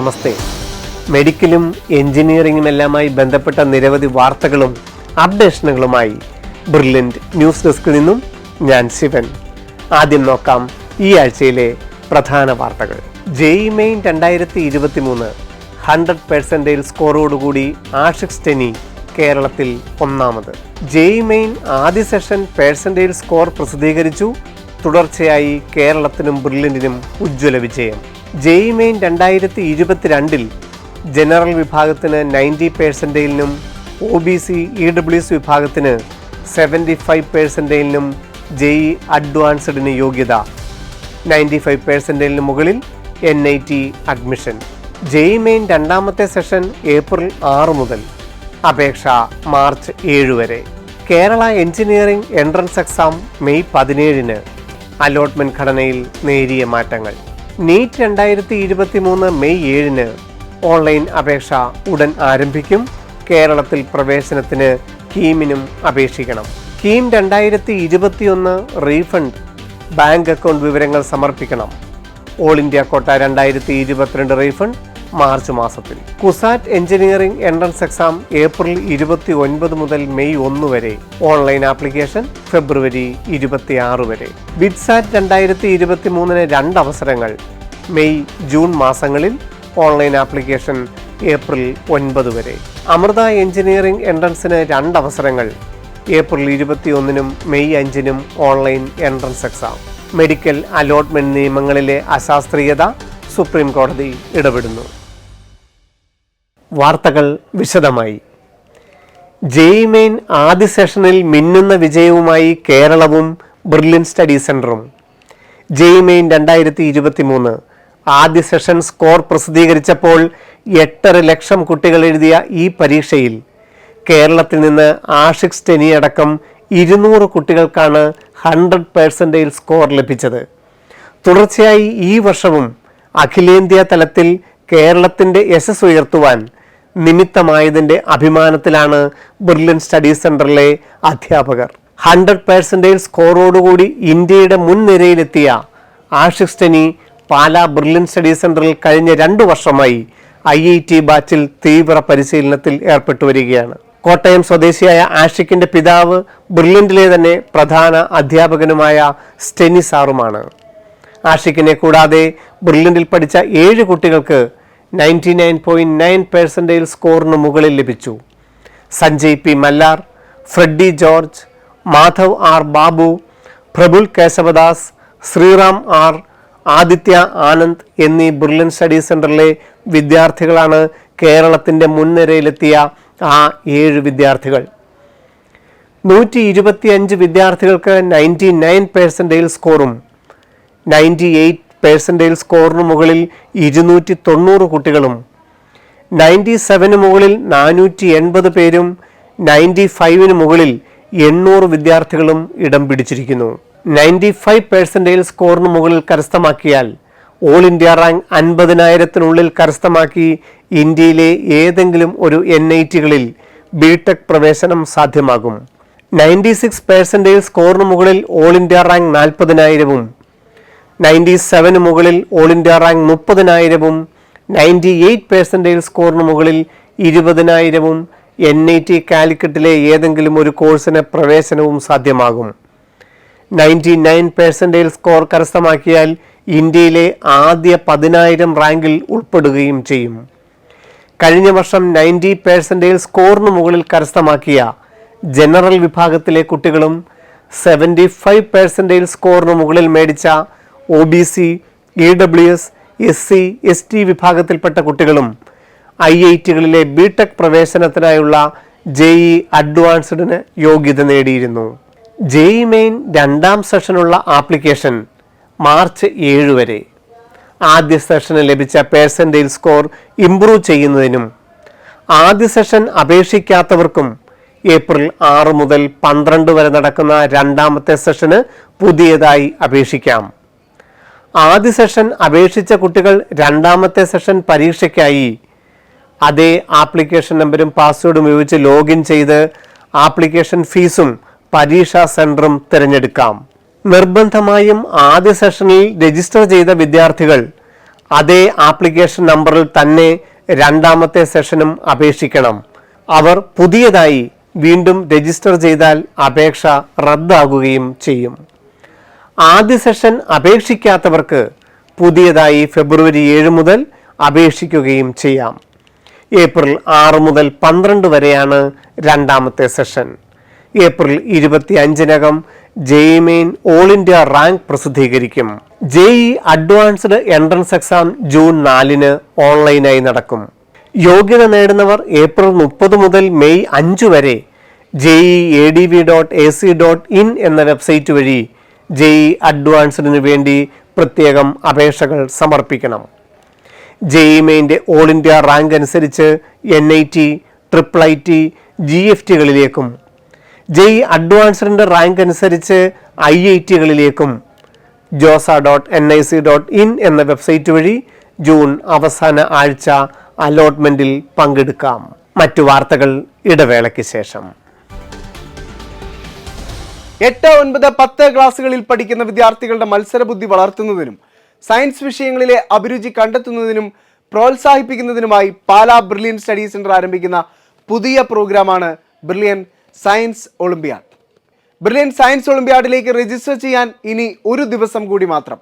നമസ്തേ. മെഡിക്കലും എഞ്ചിനീയറിംഗുമെല്ലാമായി ബന്ധപ്പെട്ട നിരവധി വാർത്തകളും അപ്ഡേഷനുകളുമായി ബ്രില്യൻറ്റ് ന്യൂസ് ഡെസ്കിൽ നിന്നും ഞാൻ ശിവൻ. ആദ്യം നോക്കാം ഈ ആഴ്ചയിലെ പ്രധാന വാർത്തകൾ. ജെഇഇ മെയിൻ 2023 100% സ്കോറോടുകൂടി ആഷിഖ് സ്റ്റെനി കേരളത്തിൽ ഒന്നാമത്. ജെഇഇ മെയിൻ ആദ്യ സെഷൻ പെർസെൻറ്റേജ് സ്കോർ പ്രസിദ്ധീകരിച്ചു. തുടർച്ചയായി കേരളത്തിനും ബ്രില്യൻറ്റിനും ഉജ്ജ്വല വിജയം. ജെഇഇ മെയിൻ 2022 ജനറൽ വിഭാഗത്തിന് 90%നും OBC EWS വിഭാഗത്തിന് 75%നും ജെഇഇ അഡ്വാൻസ്ഡിന് യോഗ്യത, 95%ന് മുകളിൽ NIT അഡ്മിഷൻ. ജെഇഇ മെയിൻ രണ്ടാമത്തെ സെഷൻ ഏപ്രിൽ 6 മുതൽ, അപേക്ഷ മാർച്ച് 7 വരെ. Kerala engineering entrance exam May 17-ന്. അലോട്ട്മെന്റ് ഘടനയിൽ നേരിയ മാറ്റങ്ങൾ. നീറ്റ് 2023 മെയ് 7-ന്. ഓൺലൈൻ അപേക്ഷ ഉടൻ ആരംഭിക്കും. കേരളത്തിൽ പ്രവേശനത്തിന് കീമിനും അപേക്ഷിക്കണം. കീം 2021 റീഫണ്ട് ബാങ്ക് അക്കൗണ്ട് വിവരങ്ങൾ സമർപ്പിക്കണം. ഓൾ ഇന്ത്യ കോട്ട 2022 റീഫണ്ട് മാർച്ച് മാസത്തിൽ. CUSAT engineering entrance exam April 29 മുതൽ മെയ് 1 വരെ. ഓൺലൈൻ ആപ്ലിക്കേഷൻ ഫെബ്രുവരി 26 വരെ. ബിറ്റ്സാറ്റ് 2023-ന് 2 അവസരങ്ങൾ. മെയ് ജൂൺ മാസങ്ങളിൽ. ഓൺലൈൻ ആപ്ലിക്കേഷൻ ഏപ്രിൽ 9 വരെ. അമൃത എഞ്ചിനീയറിംഗ് എൻട്രൻസിന് 2 അവസരങ്ങൾ. ഏപ്രിൽ 21-നും മെയ് 5-നും online entrance exam. Medical allotment നിയമങ്ങളിലെ അശാസ്ത്രീയത സുപ്രീം കോടതി ഇടപെടുന്നു. വാർത്തകൾ വിശദമായി. ജെഇഇ മെയിൻ ആദ്യ സെഷനിൽ മിന്നുന്ന വിജയവുമായി കേരളവും ബ്രില്യൻറ്റ് സ്റ്റഡി സെൻറ്ററും. ജെഇഇ മെയിൻ 2023 ആദ്യ സെഷൻ സ്കോർ പ്രസിദ്ധീകരിച്ചപ്പോൾ 8.5 ലക്ഷം കുട്ടികൾ എഴുതിയ ഈ പരീക്ഷയിൽ കേരളത്തിൽ നിന്ന് ആഷിഖ് സ്റ്റെനി അടക്കം 200 കുട്ടികൾക്കാണ് 100% സ്കോർ ലഭിച്ചത്. തുടർച്ചയായി ഈ വർഷവും അഖിലേന്ത്യാ തലത്തിൽ കേരളത്തിൻ്റെ യശസ് ഉയർത്തുവാൻ നിമിത്തമായതിൻ്റെ അഭിമാനത്തിലാണ് ബ്രില്യൻറ്റ് സ്റ്റഡി സെൻറ്ററിലെ അധ്യാപകർ. 100% സ്കോറോടുകൂടി ഇന്ത്യയുടെ മുൻനിരയിലെത്തിയ ആഷിഖ് സ്റ്റെനി പാലാ ബ്രില്യൻറ്റ് സ്റ്റഡി സെൻറ്ററിൽ കഴിഞ്ഞ 2 വർഷമായി IIT ബാച്ചിൽ തീവ്ര പരിശീലനത്തിൽ ഏർപ്പെട്ടു വരികയാണ്. കോട്ടയം സ്വദേശിയായ ആഷിഖിൻ്റെ പിതാവ് ബ്രില്യൻറ്റിലെ തന്നെ പ്രധാന അധ്യാപകനുമായ സ്റ്റെനി സാറുമാണ്. ആഷിഖിനെ കൂടാതെ ബ്രില്യൻറ്റിൽ പഠിച്ച 7 കുട്ടികൾക്ക് 99.9% സ്കോറിന് മുകളിൽ ലഭിച്ചു. Sanjay P Mallar, Freddy George, Madhav R Babu, Prabul Keshavadas, Sreeram R, Aditya Anand എന്നീ ബ്രില്യൻറ്റ് സ്റ്റഡി സെൻറ്ററിലെ വിദ്യാർത്ഥികളാണ് കേരളത്തിൻ്റെ മുൻനിരയിലെത്തിയ ആ 7 വിദ്യാർത്ഥികൾ. 125 വിദ്യാർത്ഥികൾക്ക് 99% സ്കോറും 98% സ്കോറിന് മുകളിൽ 290 കുട്ടികളും, 97 മുകളിൽ 480 പേരും, 95 മുകളിൽ 800 വിദ്യാർത്ഥികളും ഇടം പിടിച്ചിരിക്കുന്നു. 95% സ്കോറിന് മുകളിൽ കരസ്ഥമാക്കിയാൽ ഓൾ ഇന്ത്യ റാങ്ക് 50,000-നുള്ളിൽ കരസ്ഥമാക്കി ഇന്ത്യയിലെ ഏതെങ്കിലും ഒരു NIT-കളിൽ BTech പ്രവേശനം സാധ്യമാകും. 96% സ്കോറിന് മുകളിൽ ഓൾ ഇന്ത്യ റാങ്ക് 40,000-ഉം, 97 മുകളിൽ ഓൾ ഇന്ത്യ റാങ്ക് 30,000-ഉം, 98% സ്കോറിന് മുകളിൽ 20,000-ഉം NIT കാലിക്കറ്റിലെ ഏതെങ്കിലും ഒരു കോഴ്സിന് പ്രവേശനവും സാധ്യമാകും. 99% സ്കോർ കരസ്ഥമാക്കിയാൽ ഇന്ത്യയിലെ ആദ്യ 10,000 റാങ്കിൽ ഉൾപ്പെടുകയും ചെയ്യും. കഴിഞ്ഞ വർഷം 90% സ്കോറിന് മുകളിൽ കരസ്ഥമാക്കിയ ജനറൽ വിഭാഗത്തിലെ കുട്ടികളും 75% സ്കോറിന് മുകളിൽ മേടിച്ച OBC, EWS, SC, ST വിഭാഗത്തിൽപ്പെട്ട കുട്ടികളും IIT-കളിലെ BTech പ്രവേശനത്തിനായുള്ള ജെഇഇ അഡ്വാൻസ്ഡിന് യോഗ്യത നേടിയിരുന്നു. ജെഇഇ മെയിൻ രണ്ടാം സെഷനുള്ള ആപ്ലിക്കേഷൻ മാർച്ച് 7 വരെ. ആദ്യ സെഷന് ലഭിച്ച പെർസെൻറ്റേജ് സ്കോർ ഇംപ്രൂവ് ചെയ്യുന്നതിനും ആദ്യ സെഷൻ അപേക്ഷിക്കാത്തവർക്കും ഏപ്രിൽ 6 മുതൽ 12 വരെ നടക്കുന്ന രണ്ടാമത്തെ സെഷന് പുതിയതായി അപേക്ഷിക്കാം. ആദ്യ സെഷൻ അപേക്ഷിച്ച കുട്ടികൾ രണ്ടാമത്തെ സെഷൻ പരീക്ഷയ്ക്കായി അതേ ആപ്ലിക്കേഷൻ നമ്പരും പാസ്വേഡും ഉപയോഗിച്ച് ലോഗിൻ ചെയ്ത് ആപ്ലിക്കേഷൻ ഫീസും പരീക്ഷാ സെൻറ്ററും തിരഞ്ഞെടുക്കാം. നിർബന്ധമായും ആദ്യ സെഷനിൽ രജിസ്റ്റർ ചെയ്ത വിദ്യാർത്ഥികൾ അതേ ആപ്ലിക്കേഷൻ നമ്പറിൽ തന്നെ രണ്ടാമത്തെ സെഷനും അപേക്ഷിക്കണം. അവർ പുതിയതായി വീണ്ടും രജിസ്റ്റർ ചെയ്താൽ അപേക്ഷ റദ്ദാകുകയും ചെയ്യും. ആദ്യ സെഷൻ അപേക്ഷിക്കാത്തവർക്ക് പുതിയതായി ഫെബ്രുവരി 7 മുതൽ അപേക്ഷിക്കുകയും ചെയ്യാം. ഏപ്രിൽ 6 മുതൽ 12 വരെയാണ് രണ്ടാമത്തെ സെഷൻ. ഏപ്രിൽ 25-നകം JEE main all India rank പ്രസിദ്ധീകരിക്കും. JEE advanced entrance exam June 4-ന് ഓൺലൈനായി നടക്കും. യോഗ്യത നേടുന്നവർ ഏപ്രിൽ 30 മുതൽ മെയ് 5 വരെ JEADV.ac.in എന്ന വെബ്സൈറ്റ് വഴി ജെഇ അഡ്വാൻസ്ഡിന് വേണ്ടി പ്രത്യേകം അപേക്ഷകൾ സമർപ്പിക്കണം. ജെഇ മെയിൻ്റെ ഓൾ ഇന്ത്യ റാങ്ക് അനുസരിച്ച് NIT, IIIT, GFTകളിലേക്കും ജെഇ അഡ്വാൻസ്ഡിൻ്റെ റാങ്ക് അനുസരിച്ച് IITകളിലേക്കും josa.nic.in എന്ന വെബ്സൈറ്റ് വഴി ജൂൺ അവസാന ആഴ്ച അലോട്ട്മെന്റിൽ പങ്കെടുക്കാം. മറ്റു വാർത്തകൾ ഇടവേളയ്ക്ക് ശേഷം. 8, 9, 10 ക്ലാസ്സുകളിൽ പഠിക്കുന്ന വിദ്യാർത്ഥികളുടെ മത്സരബുദ്ധി വളർത്തുന്നതിനും സയൻസ് വിഷയങ്ങളിലെ അഭിരുചി കണ്ടെത്തുന്നതിനും പ്രോത്സാഹിപ്പിക്കുന്നതിനുമായി പാലാ ബ്രില്യൻ സ്റ്റഡി സെന്റർ ആരംഭിക്കുന്ന പുതിയ പ്രോഗ്രാമാണ് brilliant science olympiad. Brilliant science ഒളിമ്പ്യാഡിലേക്ക് രജിസ്റ്റർ ചെയ്യാൻ ഇനി ഒരു ദിവസം കൂടി മാത്രം.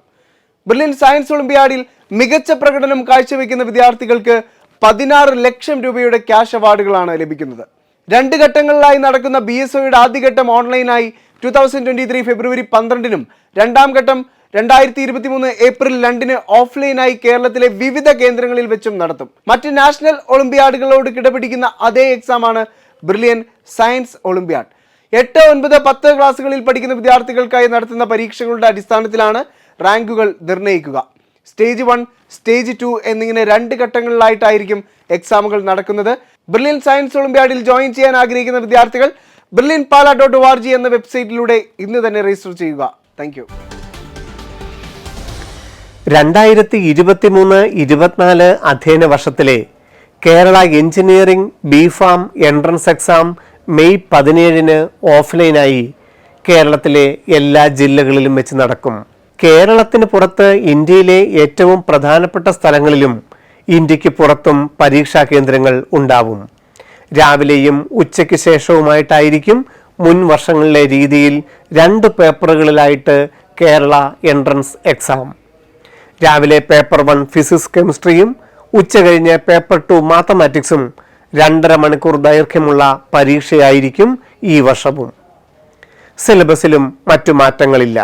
ബ്രില്യൻ സയൻസ് ഒളിമ്പ്യാഡിൽ മികച്ച പ്രകടനം കാഴ്ചവെക്കുന്ന വിദ്യാർത്ഥികൾക്ക് 16 ലക്ഷം രൂപയുടെ ക്യാഷ് അവാർഡുകളാണ് ലഭിക്കുന്നത്. 2 ഘട്ടങ്ങളിലായി നടക്കുന്ന BSOയുടെ ആദ്യഘട്ടം ഓൺലൈനായി 2023 ഫെബ്രുവരി 12-നും രണ്ടാം ഘട്ടം 2023 ഏപ്രിൽ 2-ന് ഓഫ്ലൈനായി കേരളത്തിലെ വിവിധ കേന്ദ്രങ്ങളിൽ വെച്ചും നടത്തും. മറ്റ് നാഷണൽ ഒളിമ്പ്യാഡുകളോട് കിടപിടിക്കുന്ന അതേ എക്സാമാണ് ബ്രില്യൻ സയൻസ് ഒളിമ്പ്യാഡ്. 8, 9, 10 ക്ലാസ്സുകളിൽ പഠിക്കുന്ന വിദ്യാർത്ഥികൾക്കായി നടത്തുന്ന പരീക്ഷകളുടെ അടിസ്ഥാനത്തിലാണ് റാങ്കുകൾ നിർണ്ണയിക്കുക. സ്റ്റേജ് 1, സ്റ്റേജ് 2 എന്നിങ്ങനെ 2 ഘട്ടങ്ങളിലായിട്ടായിരിക്കും എക്സാമുകൾ നടക്കുന്നത്. ബ്രില്യൻ സയൻസ് ഒളിമ്പ്യാഡിൽ ജോയിൻ ചെയ്യാൻ ആഗ്രഹിക്കുന്ന വിദ്യാർത്ഥികൾ brilliantpala.org എന്ന വെബ്സൈറ്റിലൂടെ ഇന്ന് തന്നെ രജിസ്റ്റർ ചെയ്യുക. Thank you. 2023-24 അധ്യയന വർഷത്തിലെ Kerala engineering BPharm entrance exam May 17-ന് ഓഫ്ലൈനായി കേരളത്തിലെ എല്ലാ ജില്ലകളിലും വെച്ച് നടക്കും. കേരളത്തിന് പുറത്ത് ഇന്ത്യയിലെ ഏറ്റവും പ്രധാനപ്പെട്ട സ്ഥലങ്ങളിലും ഇന്ത്യക്ക് പുറത്തും പരീക്ഷാ കേന്ദ്രങ്ങൾ ഉണ്ടാവും. രാവിലെയും ഉച്ചയ്ക്ക് ശേഷവുമായിട്ടായിരിക്കും മുൻ വർഷങ്ങളിലെ രീതിയിൽ 2 പേപ്പറുകളിലായിട്ട് കേരള എൻട്രൻസ് എക്സാം. രാവിലെ പേപ്പർ 1 ഫിസിക്സ് കെമിസ്ട്രിയും ഉച്ച കഴിഞ്ഞ് പേപ്പർ 2 മാത്തമാറ്റിക്സും 2.5 മണിക്കൂർ ദൈർഘ്യമുള്ള പരീക്ഷയായിരിക്കും ഈ വർഷവും. സിലബസിലും മറ്റു മാറ്റങ്ങളില്ല.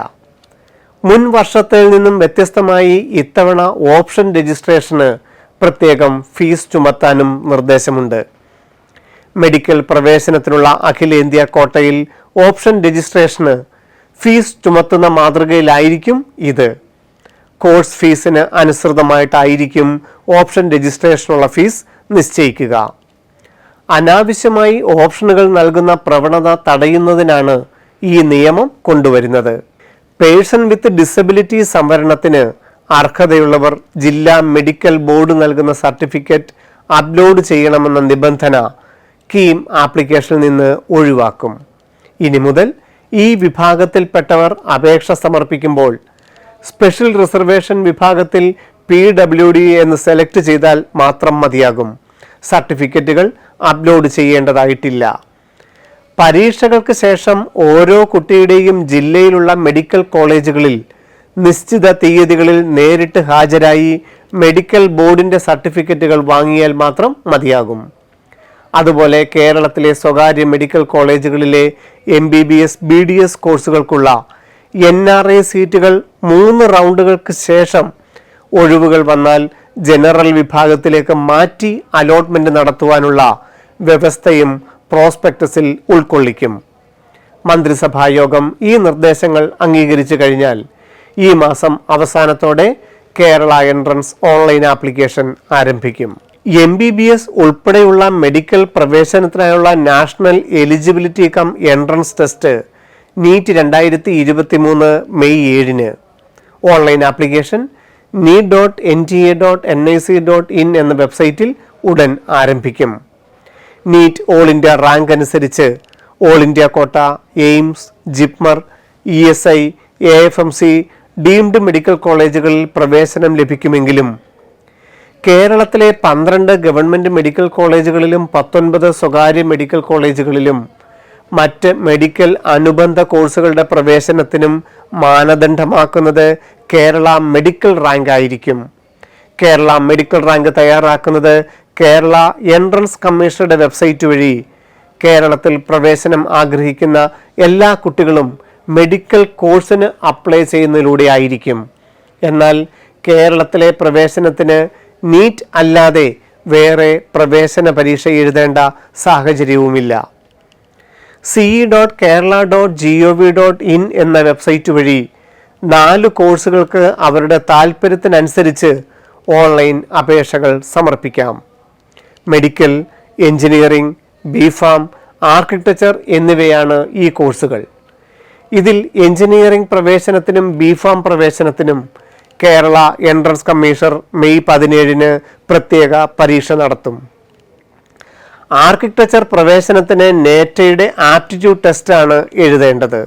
മുൻ വർഷത്തിൽ നിന്നും വ്യത്യസ്തമായി ഇത്തവണ ഓപ്ഷൻ രജിസ്ട്രേഷന് പ്രത്യേകം ഫീസ് ചുമത്താനും നിർദ്ദേശമുണ്ട്. മെഡിക്കൽ പ്രവേശനത്തിനുള്ള അഖിലേന്ത്യാ കോട്ടയിൽ ഓപ്ഷൻ രജിസ്ട്രേഷന് ഫീസ് ചുമത്തുന്ന മാതൃകയിലായിരിക്കും ഇത്. കോഴ്സ് ഫീസിന് അനുസൃതമായിട്ടായിരിക്കും ഓപ്ഷൻ രജിസ്ട്രേഷനുള്ള ഫീസ് നിശ്ചയിക്കുക. അനാവശ്യമായി ഓപ്ഷനുകൾ നൽകുന്ന പ്രവണത തടയുന്നതിനാണ് ഈ നിയമം കൊണ്ടുവരുന്നത്. പേഴ്സൺ വിത്ത് ഡിസബിലിറ്റി സംവരണത്തിന് അർഹതയുള്ളവർ ജില്ലാ മെഡിക്കൽ ബോർഡ് നൽകുന്ന സർട്ടിഫിക്കറ്റ് അപ്ലോഡ് ചെയ്യണമെന്ന നിബന്ധന കീം ആപ്ലിക്കേഷനിൽ നിന്ന് ഒഴിവാക്കും. ഇനി മുതൽ ഈ വിഭാഗത്തിൽപ്പെട്ടവർ അപേക്ഷ സമർപ്പിക്കുമ്പോൾ സ്പെഷ്യൽ റിസർവേഷൻ വിഭാഗത്തിൽ PWD എന്ന് സെലക്ട് ചെയ്താൽ മാത്രം മതിയാകും. സർട്ടിഫിക്കറ്റുകൾ അപ്ലോഡ് ചെയ്യേണ്ടതായിട്ടില്ല. പരീക്ഷകൾക്ക് ശേഷം ഓരോ കുട്ടിയുടെയും ജില്ലയിലുള്ള മെഡിക്കൽ കോളേജുകളിൽ നിശ്ചിത തീയതികളിൽ നേരിട്ട് ഹാജരായി മെഡിക്കൽ ബോർഡിൻ്റെ സർട്ടിഫിക്കറ്റുകൾ വാങ്ങിയാൽ മാത്രം മതിയാകും. അതുപോലെ കേരളത്തിലെ സ്വകാര്യ മെഡിക്കൽ കോളേജുകളിലെ MBBS BDS കോഴ്സുകൾക്കുള്ള NRA സീറ്റുകൾ 3 റൗണ്ടുകൾക്ക് ശേഷം ഒഴിവുകൾ വന്നാൽ ജനറൽ വിഭാഗത്തിലേക്ക് മാറ്റി അലോട്ട്മെന്റ് നടത്തുവാനുള്ള വ്യവസ്ഥയും പ്രോസ്പെക്ടസിൽ ഉൾക്കൊള്ളിക്കും. മന്ത്രിസഭാ യോഗം ഈ നിർദ്ദേശങ്ങൾ അംഗീകരിച്ചു കഴിഞ്ഞാൽ ഈ മാസം അവസാനത്തോടെ കേരള എൻട്രൻസ് ഓൺലൈൻ ആപ്ലിക്കേഷൻ ആരംഭിക്കും. MBBS ഉൾപ്പെടെയുള്ള മെഡിക്കൽ പ്രവേശനത്തിനായുള്ള national eligibility cum entrance test NEET 2023 May 7-ന്. ഓൺലൈൻ ആപ്ലിക്കേഷൻ neet.nta.nic.in എന്ന വെബ്സൈറ്റിൽ ഉടൻ ആരംഭിക്കും. നീറ്റ് ഓൾ ഇന്ത്യ റാങ്ക് അനുസരിച്ച് all India quota, AIIMS, JIPMER, ESI, AFMC, deemed medical കോളേജുകളിൽ പ്രവേശനം ലഭിക്കുമെങ്കിലും കേരളത്തിലെ 12 ഗവൺമെൻറ് മെഡിക്കൽ കോളേജുകളിലും 19 സ്വകാര്യ മെഡിക്കൽ കോളേജുകളിലും മറ്റ് മെഡിക്കൽ അനുബന്ധ കോഴ്സുകളുടെ പ്രവേശനത്തിനും മാനദണ്ഡമാക്കുന്നത് കേരള മെഡിക്കൽ റാങ്ക് ആയിരിക്കും. കേരള മെഡിക്കൽ റാങ്ക് തയ്യാറാക്കുന്നത് കേരള എൻട്രൻസ് കമ്മീഷനുടെ വെബ്സൈറ്റ് വഴി കേരളത്തിൽ പ്രവേശനം ആഗ്രഹിക്കുന്ന എല്ലാ കുട്ടികളും മെഡിക്കൽ കോഴ്സിന് അപ്ലൈ ചെയ്യുന്നതിലൂടെ ആയിരിക്കും. എന്നാൽ കേരളത്തിലെ പ്രവേശനത്തിന് നീറ്റ് അല്ലാതെ വേറെ പ്രവേശന പരീക്ഷ എഴുതേണ്ട സാഹചര്യവുമില്ല. ce.kerala.gov.in എന്ന വെബ്സൈറ്റ് വഴി 4 കോഴ്സുകൾക്ക് അവരുടെ താൽപ്പര്യത്തിനനുസരിച്ച് ഓൺലൈൻ അപേക്ഷകൾ സമർപ്പിക്കാം. മെഡിക്കൽ, എഞ്ചിനീയറിംഗ്, ബിഫാം, ആർക്കിടെക്ചർ എന്നിവയാണ് ഈ കോഴ്സുകൾ. ഇതിൽ എഞ്ചിനീയറിംഗ് പ്രവേശനത്തിനും ബിഫാം പ്രവേശനത്തിനും കേരള എൻട്രൻസ് കമ്മീഷണർ മെയ് 17 പ്രത്യേക പരീക്ഷ നടത്തും. ആർക്കിടെക്ചർ പ്രവേശനത്തിന് നേറ്റയുടെ ആപ്റ്റിറ്റ്യൂഡ് ടെസ്റ്റാണ് എഴുതേണ്ടത്.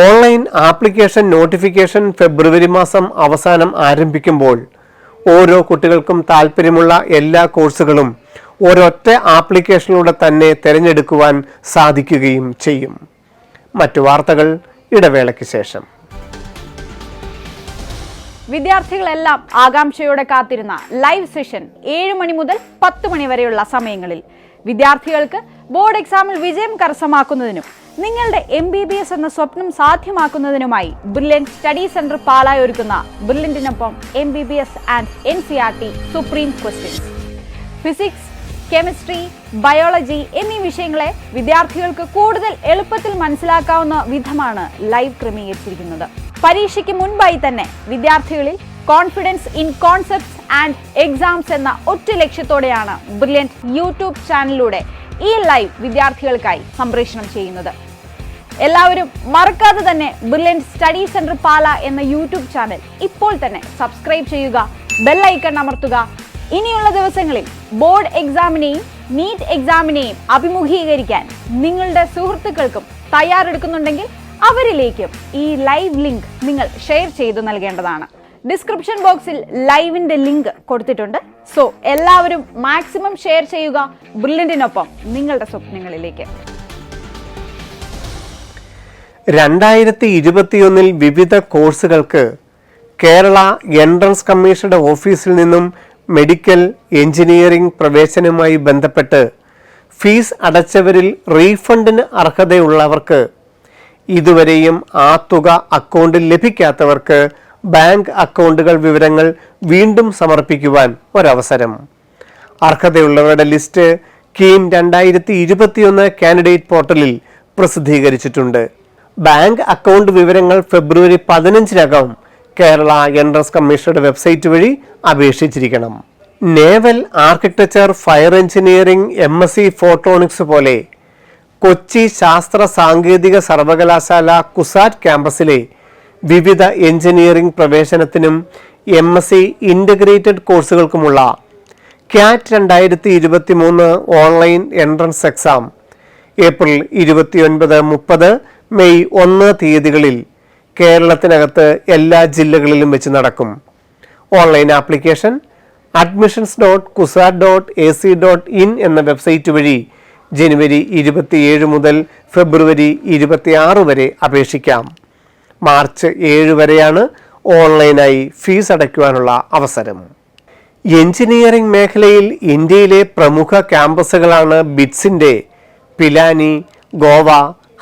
ഓൺലൈൻ ആപ്ലിക്കേഷൻ നോട്ടിഫിക്കേഷൻ ഫെബ്രുവരി മാസം അവസാനം ആരംഭിക്കുമ്പോൾ ഓരോ കുട്ടികൾക്കും താൽപ്പര്യമുള്ള എല്ലാ കോഴ്സുകളും ഒരൊറ്റ ആപ്ലിക്കേഷനിലൂടെ തന്നെ തിരഞ്ഞെടുക്കുവാൻ സാധിക്കുകയും ചെയ്യും. മറ്റു വാർത്തകൾ ഇടവേളയ്ക്ക് ശേഷം. വിദ്യാർത്ഥികളെല്ലാം ആകാംക്ഷയോടെ കാത്തിരുന്ന ലൈവ് സെഷൻ 7 മണി മുതൽ 10 മണി വരെയുള്ള സമയങ്ങളിൽ വിദ്യാർത്ഥികൾക്ക് ബോർഡ് എക്സാമിൽ വിജയം കരസ്ഥമാക്കുന്നതിനും നിങ്ങളുടെ MBBS എന്ന സ്വപ്നം സാധ്യമാക്കുന്നതിനുമായി ബ്രില്യൻറ്റ് സ്റ്റഡി സെന്റർ പാലാ ഒരുക്കുന്ന ബ്രില്യൻറ്റിനൊപ്പം MBBS and NCERT supreme questions. Physics, chemistry, biology എന്നീ വിഷയങ്ങളെ വിദ്യാർത്ഥികൾക്ക് കൂടുതൽ എളുപ്പത്തിൽ മനസ്സിലാക്കാവുന്ന വിധമാണ് ലൈവ് ക്രമീകരിച്ചിരിക്കുന്നത്. പരീക്ഷയ്ക്ക് മുൻപായി തന്നെ വിദ്യാർത്ഥികളിൽ confidence in concepts and exams എന്ന ഒറ്റ ലക്ഷ്യത്തോടെയാണ് ബ്രില്യൻറ്റ് യൂട്യൂബ് ചാനലിലൂടെ ഈ ലൈവ് വിദ്യാർത്ഥികൾക്കായി സംപ്രേഷണം ചെയ്യുന്നത്. എല്ലാവരും മറക്കാതെ തന്നെ ബ്രില്യൻറ്റ് സ്റ്റഡി സെന്റർ പാലാ എന്ന യൂട്യൂബ് ചാനൽ ഇപ്പോൾ തന്നെ സബ്സ്ക്രൈബ് ചെയ്യുക, ബെൽ ഐക്കൺ അമർത്തുക. ഇനിയുള്ള ദിവസങ്ങളിൽ ബോർഡ് എക്സാമിനെയും നീറ്റ് എക്സാമിനെയും അഭിമുഖീകരിക്കാൻ നിങ്ങളുടെ സുഹൃത്തുക്കൾക്കും തയ്യാറെടുക്കുന്നുണ്ടെങ്കിൽ അവരിലേക്കും ഈ ലൈവ് ലിങ്ക് നിങ്ങൾ ഷെയർ ചെയ്തു നൽകേണ്ടതാണ്. ഡിസ്ക്രിപ്ഷൻ ബോക്സിൽ ലൈവിന്റെ ലിങ്ക് കൊടുത്തിട്ടുണ്ട്. സോ എല്ലാവരും മാക്സിമം ഷെയർ ചെയ്യുക ബ്രില്യൻറ്റിനൊപ്പം നിങ്ങളുടെ സ്വപ്നങ്ങളിലേക്ക്. 2021 വിവിധ കോഴ്സുകൾക്ക് കേരള എൻട്രൻസ് കമ്മീഷനുടെ ഓഫീസിൽ നിന്നും മെഡിക്കൽ, എഞ്ചിനീയറിംഗ് പ്രവേശനവുമായി ബന്ധപ്പെട്ട് ഫീസ് അടച്ചവരിൽ റീഫണ്ടിന് അർഹതയുള്ളവർക്ക് ഇതുവരെയും ആ തുക അക്കൗണ്ടിൽ ലഭിക്കാത്തവർക്ക് ബാങ്ക് അക്കൗണ്ടുകൾ വിവരങ്ങൾ വീണ്ടും സമർപ്പിക്കുവാൻ ഒരവസരം. അർഹതയുള്ളവരുടെ ലിസ്റ്റ് കീം 2021 കാൻഡിഡേറ്റ് പോർട്ടലിൽ പ്രസിദ്ധീകരിച്ചിട്ടുണ്ട്. ബാങ്ക് അക്കൗണ്ട് വിവരങ്ങൾ ഫെബ്രുവരി 15 കേരള എൻട്രൻസ് കമ്മീഷനുടെ വെബ്സൈറ്റ് വഴി അപേക്ഷിച്ചിരിക്കണം. Naval, architecture, fire engineering, MSc photonics പോലെ കൊച്ചി ശാസ്ത്ര സാങ്കേതിക സർവകലാശാല കുസാറ്റ് ക്യാമ്പസിലെ വിവിധ എഞ്ചിനീയറിംഗ് പ്രവേശനത്തിനും MSc ഇൻ്റഗ്രേറ്റഡ് കോഴ്സുകൾക്കുമുള്ള CAT 2023 online entrance exam April 29, 30, May 1 തീയതികളിൽ കേരളത്തിനകത്ത് എല്ലാ ജില്ലകളിലും വെച്ച് നടക്കും. ഓൺലൈൻ ആപ്ലിക്കേഷൻ admissions.kusat.ac.in എന്ന വെബ്സൈറ്റ് വഴി ജനുവരി 27 മുതൽ ഫെബ്രുവരി 26 വരെ അപേക്ഷിക്കാം. മാർച്ച് 7 വരെയാണ് ഓൺലൈനായി ഫീസ് അടയ്ക്കുവാനുള്ള അവസരം. എഞ്ചിനീയറിംഗ് മേഖലയിൽ ഇന്ത്യയിലെ പ്രമുഖ ക്യാമ്പസുകളാണ് ബിറ്റ്സിൻ്റെ പിലാനി, ഗോവ,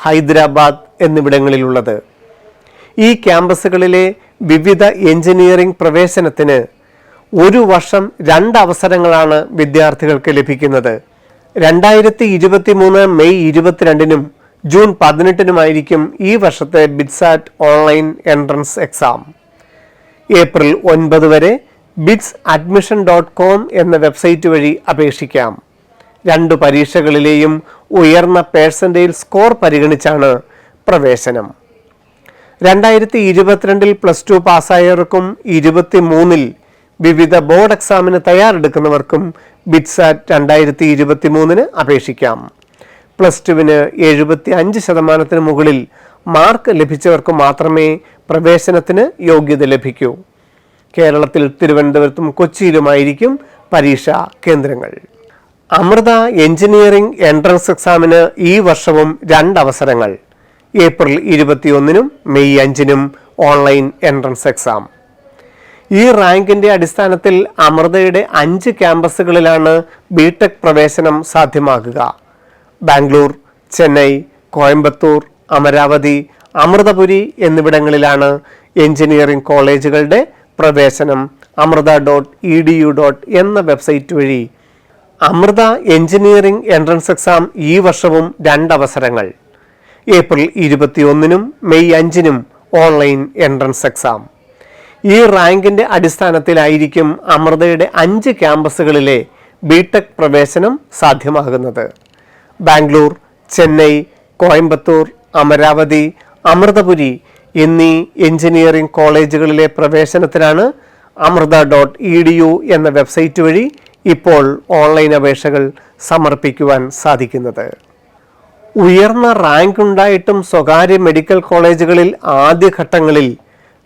ഹൈദരാബാദ് എന്നിവിടങ്ങളിലുള്ളത്. ഈ ക്യാമ്പസുകളിലെ വിവിധ എഞ്ചിനീയറിംഗ് പ്രവേശനത്തിന് 1 വർഷം 2 അവസരങ്ങളാണ് വിദ്യാർത്ഥികൾക്ക് ലഭിക്കുന്നത്. 2023 മെയ് 22 ജൂൺ 18 ഈ വർഷത്തെ BITSAT online entrance exam. April 9 വരെ bits.admission.com എന്ന വെബ്സൈറ്റ് വഴി അപേക്ഷിക്കാം. 2 പരീക്ഷകളിലെയും ഉയർന്ന പേഴ്സൻറ്റേജ് സ്കോർ പരിഗണിച്ചാണ് പ്രവേശനം. 2022 +2 പാസ്സായവർക്കും 23 വിവിധ ബോർഡ് എക്സാമിന് തയ്യാറെടുക്കുന്നവർക്കും ബിറ്റ്സാറ്റ് 2023 അപേക്ഷിക്കാം. +2-ന് 75% മുകളിൽ മാർക്ക് ലഭിച്ചവർക്ക് മാത്രമേ പ്രവേശനത്തിന് യോഗ്യത ലഭിക്കൂ. കേരളത്തിൽ തിരുവനന്തപുരത്തും കൊച്ചിയിലുമായിരിക്കും പരീക്ഷാ കേന്ദ്രങ്ങൾ. അമൃത എഞ്ചിനീയറിംഗ് എൻട്രൻസ് എക്സാമിന് ഈ വർഷവും 2 അവസരങ്ങൾ. ഏപ്രിൽ 21-നും മെയ് 5-നും ഓൺലൈൻ എൻട്രൻസ് എക്സാം. ഈ റാങ്കിന്റെ അടിസ്ഥാനത്തിൽ അമൃതയുടെ 5 ക്യാമ്പസുകളിലാണ് ബിടെക് പ്രവേശനം സാധ്യമാകുക. ബാംഗ്ലൂർ, ചെന്നൈ, കോയമ്പത്തൂർ, അമരാവതി, അമൃതപുരി എന്നിവിടങ്ങളിലാണ് എഞ്ചിനീയറിംഗ് കോളേജുകളുടെ പ്രവേശനം amrita.edu. എന്ന വെബ്സൈറ്റ് വഴി. അമൃത എഞ്ചിനീയറിംഗ് എൻട്രൻസ് എക്സാം ഈ വർഷവും 2 അവസരങ്ങൾ. ഏപ്രിൽ 21-നും മെയ് 5-നും ഓൺലൈൻ എൻട്രൻസ് എക്സാം. ഈ റാങ്കിന്റെ അടിസ്ഥാനത്തിലായിരിക്കും അമൃതയുടെ 5 ക്യാമ്പസുകളിലെ ബിടെക് പ്രവേശനം സാധ്യമാകുന്നത്. ബാംഗ്ലൂർ, ചെന്നൈ, കോയമ്പത്തൂർ, അമരാവതി, അമൃതപുരി എന്നീ എഞ്ചിനീയറിംഗ് കോളേജുകളിലെ പ്രവേശനത്തിനാണ് amrita.edu എന്ന വെബ്സൈറ്റ് വഴി ഇപ്പോൾ ഓൺലൈൻ അപേക്ഷകൾ സമർപ്പിക്കുവാൻ സാധിക്കുന്നത്. ഉയർന്ന റാങ്ക് ഉണ്ടായിട്ടും സ്വകാര്യ മെഡിക്കൽ കോളേജുകളിൽ ആദ്യഘട്ടങ്ങളിൽ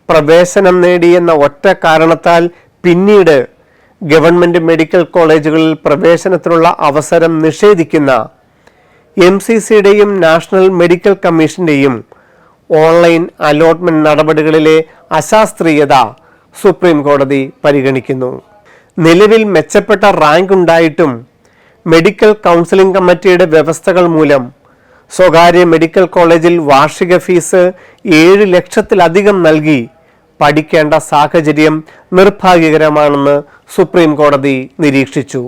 പ്രവേശനം നേടിയെന്ന ഒറ്റ കാരണത്താൽ പിന്നീട് ഗവൺമെൻറ് മെഡിക്കൽ കോളേജുകളിൽ പ്രവേശനത്തിനുള്ള അവസരം നിഷേധിക്കുന്ന MCCയുടെയും നാഷണൽ മെഡിക്കൽ കമ്മീഷന്റെയും ഓൺലൈൻ അലോട്ട്മെന്റ് നടപടികളിലെ അശാസ്ത്രീയത സുപ്രീം കോടതി പരിഗണിക്കുന്നു. നിലവിൽ മെച്ചപ്പെട്ട റാങ്ക് ഉണ്ടായിട്ടും മെഡിക്കൽ കൗൺസിലിംഗ് കമ്മിറ്റിയുടെ വ്യവസ്ഥകൾ മൂലം സ്വകാര്യ മെഡിക്കൽ കോളേജിൽ വാർഷിക ഫീസ് 7 ലക്ഷത്തിലധികം നൽകി പഠിക്കേണ്ട സാഹചര്യം നിർഭാഗ്യകരമാണെന്ന് സുപ്രീം കോടതി നിരീക്ഷിച്ചു.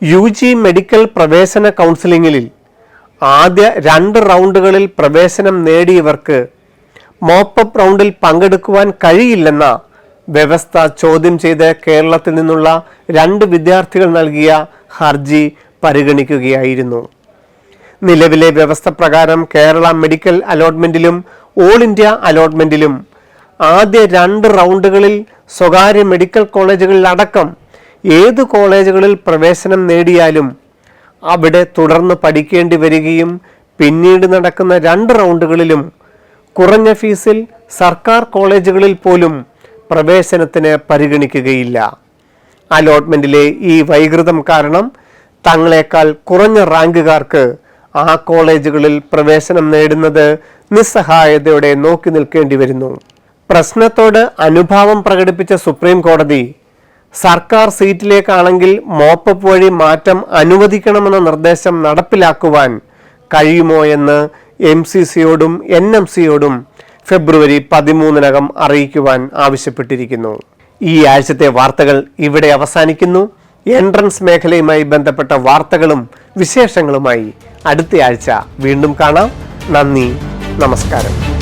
UG മെഡിക്കൽ പ്രവേശന കൗൺസിലിംഗിൽ ആദ്യ 2 റൗണ്ടുകളിൽ പ്രവേശനം നേടിയവർക്ക് മോപ്പപ്പ് റൗണ്ടിൽ പങ്കെടുക്കുവാൻ കഴിയില്ലെന്ന വ്യവസ്ഥ ചോദ്യം ചെയ്ത് കേരളത്തിൽ നിന്നുള്ള 2 വിദ്യാർത്ഥികൾ നൽകിയ ഹർജി പരിഗണിക്കുകയായിരുന്നു. നിലവിലെ വ്യവസ്ഥ പ്രകാരം കേരള മെഡിക്കൽ അലോട്ട്മെന്റിലും ഓൾ ഇന്ത്യ അലോട്ട്മെന്റിലും ആദ്യ 2 റൗണ്ടുകളിൽ സ്വകാര്യ മെഡിക്കൽ കോളേജുകളിലടക്കം ഏത് കോളേജുകളിൽ പ്രവേശനം നേടിയാലും അവിടെ തുടർന്ന് പഠിക്കേണ്ടി വരികയും പിന്നീട് നടക്കുന്ന 2 റൗണ്ടുകളിലും കുറഞ്ഞ ഫീസിൽ സർക്കാർ കോളേജുകളിൽ പോലും പ്രവേശനത്തിന് പരിഗണിക്കുകയില്ല. അലോട്ട്മെന്റിലെ ഈ വൈകൃതം കാരണം തങ്ങളെക്കാൾ കുറഞ്ഞ റാങ്കുകാർക്ക് ആ കോളേജുകളിൽ പ്രവേശനം നേടുന്നത് നിസ്സഹായതയോടെ നോക്കി നിൽക്കേണ്ടി വരുന്നു. പ്രശ്നത്തോട് അനുഭാവം പ്രകടിപ്പിച്ച സുപ്രീം കോടതി സർക്കാർ സീറ്റിലേക്കാണെങ്കിൽ മോപ്പപ്പ് വഴി മാറ്റം അനുവദിക്കണമെന്ന നിർദ്ദേശം നടപ്പിലാക്കുവാൻ കഴിയുമോ എന്ന് MCCയോടും NMCയോടും ഫെബ്രുവരി 13-നകം അറിയിക്കുവാൻ ആവശ്യപ്പെട്ടിരിക്കുന്നു. ഈ ആഴ്ചത്തെ വാർത്തകൾ ഇവിടെ അവസാനിക്കുന്നു. എൻട്രൻസ് മേഖലയുമായി ബന്ധപ്പെട്ട വാർത്തകളും വിശേഷങ്ങളുമായി അടുത്ത ആഴ്ച വീണ്ടും കാണാം. നന്ദി, നമസ്കാരം.